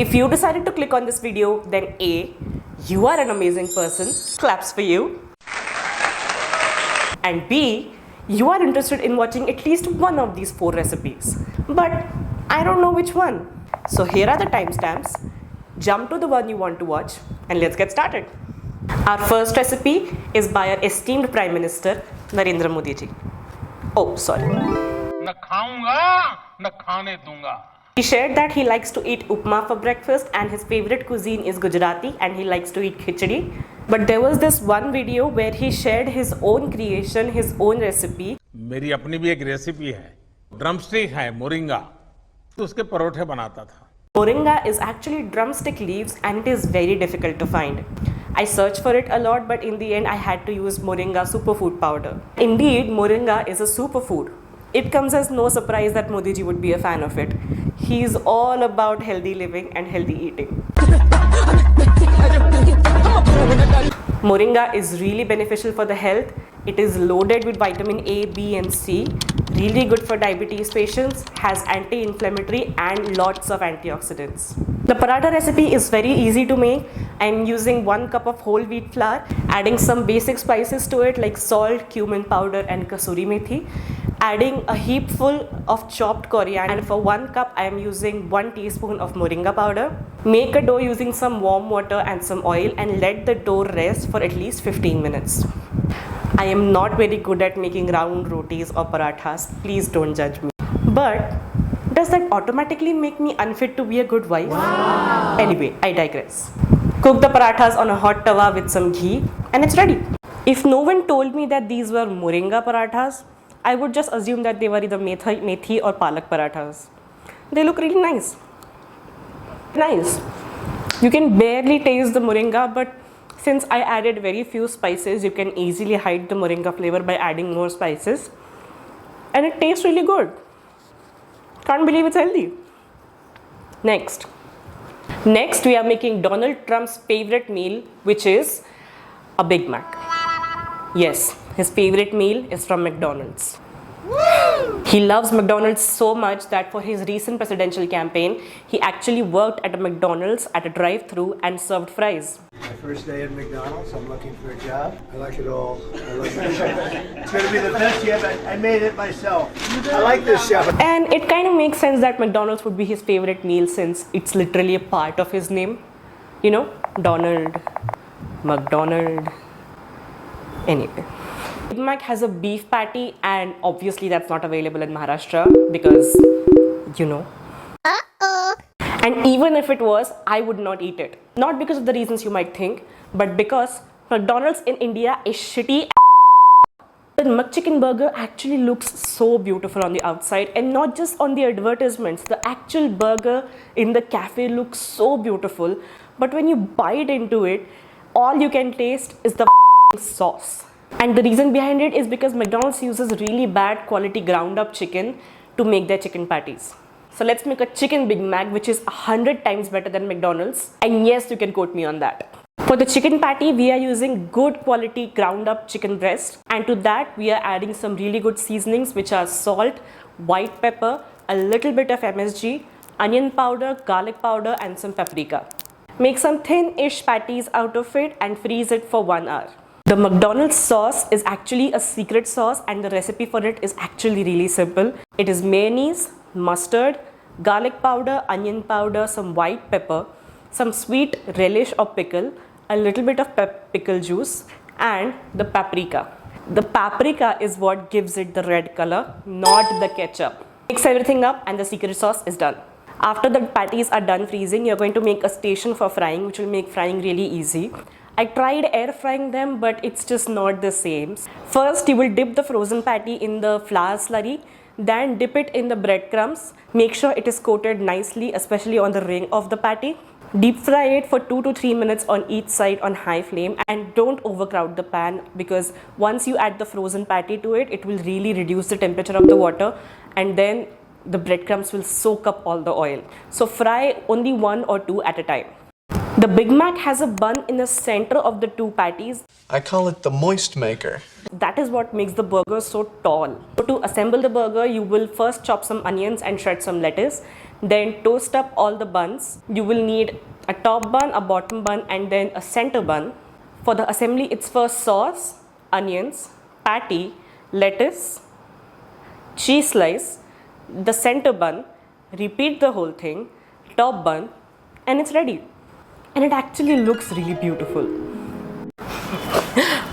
If you decided to click on this video, then A, you are an amazing person, claps for you. And B, you are interested in watching at least one of these 4 recipes. But I don't know which one. So here are the timestamps. Jump to the one you want to watch and let's get started. Our first recipe is by our esteemed Prime Minister, Narendra Modi ji. Oh, sorry. न खाऊंगा न खाने दूंगा. He shared that he likes to eat upma for breakfast and his favorite cuisine is Gujarati and he likes to eat khichdi. But there was this one video where he shared his own creation, his own recipe. मेरी अपनी भी एक recipe है. Drumstick है moringa. तो उसके परोठे बनाता था. Moringa is actually drumstick leaves and it is very difficult to find. I searched for it a lot, but in the end I had to use Moringa superfood powder. Indeed, Moringa is a superfood. It comes as no surprise that Modi ji would be a fan of it. He is all about healthy living and healthy eating. Moringa is really beneficial for the health. It is loaded with vitamin A, B and C. Really good for diabetes patients, has anti-inflammatory and lots of antioxidants. The paratha recipe is very easy to make. I am using 1 cup of whole wheat flour, adding some basic spices to it like salt, cumin powder and kasuri methi. Adding a heap full of chopped coriander, and for 1 cup I am using 1 teaspoon of moringa powder. Make a dough using some warm water and some oil and let the dough rest for at least 15 minutes. I am not very good at making round rotis or parathas, please don't judge me. But does that automatically make me unfit to be a good wife? Wow. Anyway, I digress. Cook the parathas on a hot tawa with some ghee and it's ready. If no one told me that these were moringa parathas, I would just assume that they were either methi or palak parathas. They look really nice. Nice. You can barely taste the moringa, but since I added very few spices, you can easily hide the moringa flavor by adding more spices. And it tastes really good. Can't believe it's healthy. Next, we are making Donald Trump's favorite meal, which is a Big Mac. Yes, his favorite meal is from McDonald's. Woo! He loves McDonald's so much that for his recent presidential campaign, he actually worked at a McDonald's at a drive-thru and served fries. My first day at McDonald's, I'm looking for a job. I like it all. It's going to be the best yet. I made it myself. I like this chef. And it kind of makes sense that McDonald's would be his favorite meal since it's literally a part of his name. You know, Donald, McDonald. Anyway. Big Mac has a beef patty and obviously that's not available in Maharashtra because, you know. And even if it was, I would not eat it. Not because of the reasons you might think, but because McDonald's in India is shitty. The McChicken burger actually looks so beautiful on the outside and not just on the advertisements. The actual burger in the cafe looks so beautiful, but when you bite into it, all you can taste is the sauce. And the reason behind it is because McDonald's uses really bad quality ground up chicken to make their chicken patties. So let's make a chicken Big Mac which is 100 times better than McDonald's. And yes, you can quote me on that. For the chicken patty, we are using good quality ground up chicken breast. And to that, we are adding some really good seasonings which are salt, white pepper, a little bit of MSG, onion powder, garlic powder and some paprika. Make some thin-ish patties out of it and freeze it for 1 hour. The McDonald's sauce is actually a secret sauce and the recipe for it is actually really simple. It is mayonnaise, mustard, garlic powder, onion powder, some white pepper, some sweet relish or pickle, a little bit of pickle juice and the paprika. The paprika is what gives it the red color, not the ketchup. Mix everything up and the secret sauce is done. After the patties are done freezing, you're going to make a station for frying which will make frying really easy. I tried air frying them, but it's just not the same. First, you will dip the frozen patty in the flour slurry, then dip it in the breadcrumbs. Make sure it is coated nicely, especially on the ring of the patty. Deep fry it for 2 to 3 minutes on each side on high flame and don't overcrowd the pan because once you add the frozen patty to it, it will really reduce the temperature of the water and then the breadcrumbs will soak up all the oil. So fry only 1 or 2 at a time. The Big Mac has a bun in the center of the 2 patties. I call it the moist maker. That is what makes the burger so tall. So to assemble the burger, you will first chop some onions and shred some lettuce. Then toast up all the buns. You will need a top bun, a bottom bun, and then a center bun. For the assembly, it's first sauce, onions, patty, lettuce, cheese slice, the center bun, repeat the whole thing, top bun, and it's ready. And it actually looks really beautiful.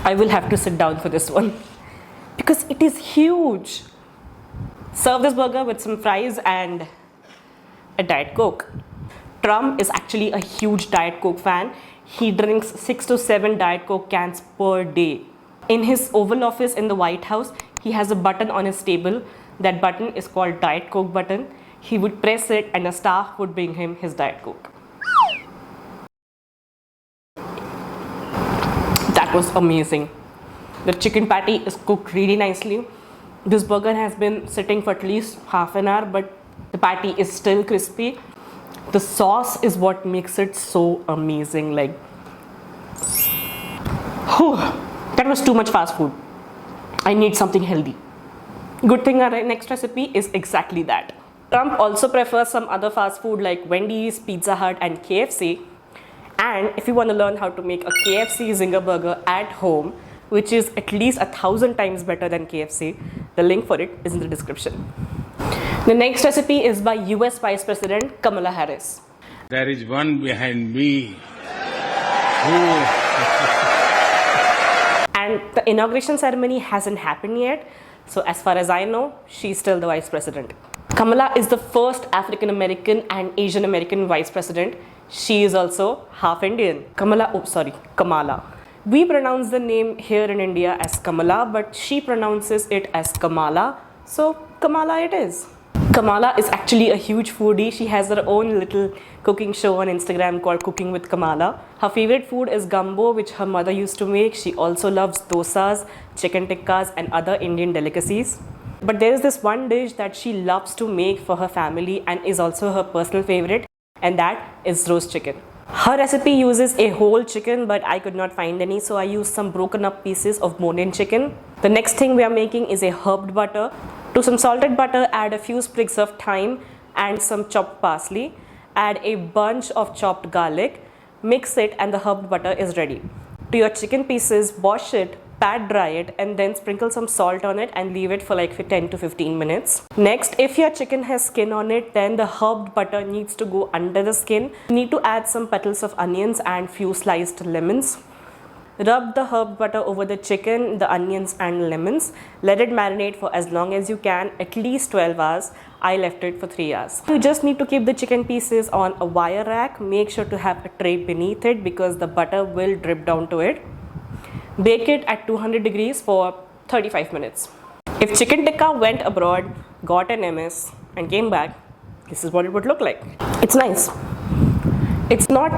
I will have to sit down for this one because it is huge. Serve this burger with some fries and a Diet Coke. Trump is actually a huge Diet Coke fan. He drinks 6 to 7 Diet Coke cans per day. In his Oval Office in the White House, he has a button on his table. That button is called Diet Coke button. He would press it and a staff would bring him his Diet Coke. That was amazing. The chicken patty is cooked really nicely. This burger has been sitting for at least half an hour, but the patty is still crispy. The sauce is what makes it so amazing. Like, whew, that was too much fast food. I need something healthy. Good thing our next recipe is exactly that. Trump also prefers some other fast food like Wendy's, Pizza Hut, and KFC. And if you want to learn how to make a KFC Zinger burger at home, which is at least 1,000 times better than KFC, the link for it is in the description. The next recipe is by US Vice President Kamala Harris. There is one behind me who... And the inauguration ceremony hasn't happened yet. So as far as I know, she's still the Vice President. Kamala is the first African American and Asian American Vice President. She is also half Indian. Kamala. We pronounce the name here in India as Kamala, but she pronounces it as Kamala. So Kamala it is. Kamala is actually a huge foodie. She has her own little cooking show on Instagram called Cooking with Kamala. Her favorite food is gumbo, which her mother used to make. She also loves dosas, chicken tikkas, and other Indian delicacies. But there is this one dish that she loves to make for her family and is also her personal favorite, and that is roast chicken. Her recipe uses a whole chicken, but I could not find any, so I used some broken up pieces of bone-in chicken. The next thing we are making is a herbed butter. To some salted butter, add a few sprigs of thyme and some chopped parsley. Add a bunch of chopped garlic. Mix it and the herbed butter is ready. To your chicken pieces, wash it, pat dry it, and then sprinkle some salt on it and leave it for like 10 to 15 minutes. Next, if your chicken has skin on it, then the herbed butter needs to go under the skin. You need to add some petals of onions and few sliced lemons. Rub the herbed butter over the chicken, the onions and lemons. Let it marinate for as long as you can, at least 12 hours. I left it for 3 hours. You just need to keep the chicken pieces on a wire rack. Make sure to have a tray beneath it because the butter will drip down to it. Bake it at 200 degrees for 35 minutes. If chicken tikka went abroad, got an MS and came back, this is what it would look like. It's nice. It's not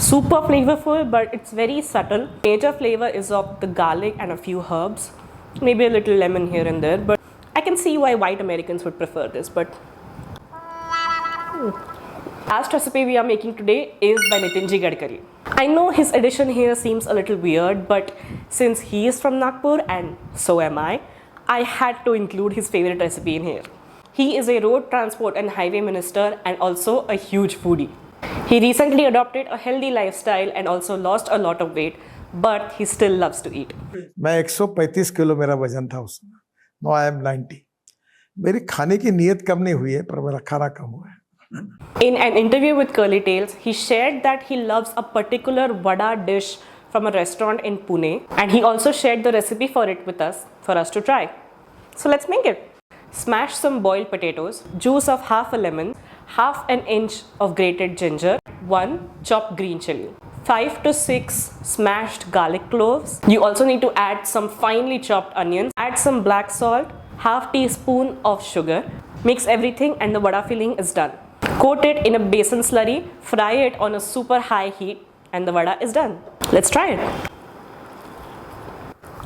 super flavorful, but it's very subtle. Major flavor is of the garlic and a few herbs. Maybe a little lemon here and there, but I can see why white Americans would prefer this, but last recipe we are making today is by Nitinji Gadkari. I know his addition here seems a little weird, but since he is from Nagpur and so am I had to include his favorite recipe in here. He is a road transport and highway minister and also a huge foodie. He recently adopted a healthy lifestyle and also lost a lot of weight, but he still loves to eat. मैं 135 kilo मेरा वजन था उसमें. Now I am 90. मेरी खाने की नीयत कम नहीं हुई है, पर मेरा खाना कम हुआ है. In an interview with Curly Tales, he shared that he loves a particular vada dish from a restaurant in Pune, and he also shared the recipe for it with us for us to try. So let's make it. Smash some boiled potatoes, juice of half a lemon, half an inch of grated ginger, 1 chopped green chili, 5 to 6 smashed garlic cloves. You also need to add some finely chopped onions, add some black salt, half teaspoon of sugar. Mix everything and the vada filling is done. Coat it in a besan slurry, fry it on a super high heat, and the vada is done. Let's try it.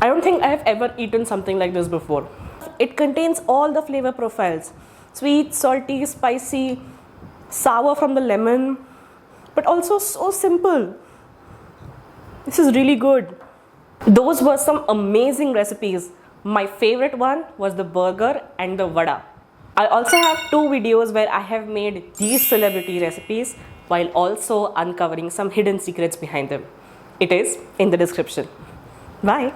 I don't think I have ever eaten something like this before. It contains all the flavor profiles: sweet, salty, spicy, sour from the lemon, but also so simple. This is really good. Those were some amazing recipes. My favorite one was the burger and the vada. I also have 2 videos where I have made these celebrity recipes while also uncovering some hidden secrets behind them. It is in the description. Bye.